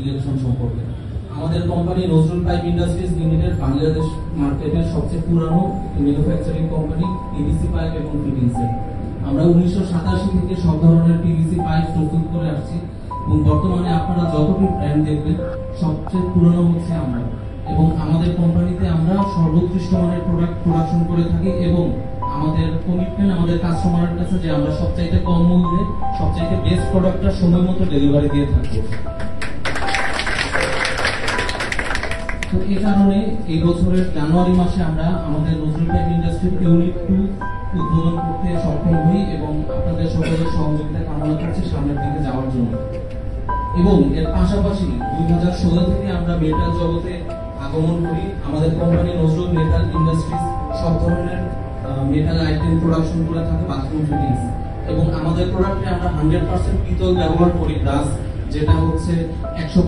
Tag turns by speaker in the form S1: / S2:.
S1: Electron সম্পর্কে। আমাদের company Nazrul pipe industries limited Bangladesh মার্কেটের সবচেয়ে পুরানো ম্যানুফ্যাকচারিং কোম্পানি পিভিসি পাইপ এবং ফিটিংসের। আমরা 1987 থেকে সব ধরনের পিভিসি পাইপ প্রস্তুত করে আসছি এবং বর্তমানে আপনারা যতটি ব্র্যান্ড দেখবেন সবচেয়ে পুরনো হচ্ছে আমরা। এবং আমাদের কোম্পানিতে আমরা সর্বোৎকৃষ্ট মানের প্রোডাক্ট প্রোডাকশন করে থাকি এবং আমাদের কমিটমেন্ট আমাদের কাস্টমারের কাছে যে আমরা সবচাইতে কম মূল্যে সবচাইতে বেস্ট প্রোডাক্টটা সময় মতো ডেলিভারি দিয়ে থাকবো। তো এই কারণে এই বছরের জানুয়ারি মাসে আমরা আমাদের নজরুল পাইপ ইন্ডাস্ট্রির ইউনিট 2 উদ্বোধন করতে সক্ষম হই এবং আপনাদের সকলের সহযোগিতা কামনা করছি সামনের দিকে যাওয়ার জন্য। এবং এর পাশাপাশি 2016 থেকে আমরা মেটাল জগতে আগমন করি। আমাদের কোম্পানি নজরুল মেটাল ইন্ডাস্ট্রিজ সব ধরনের মেটাল আইটেম প্রোডাকশন করে থাকে, বাথরুম ফিটিংস, এবং আমাদের প্রোডাক্টে আমরা 100% পিতল ব্যবহার করি, ব্রাশ যেটা হচ্ছে 100%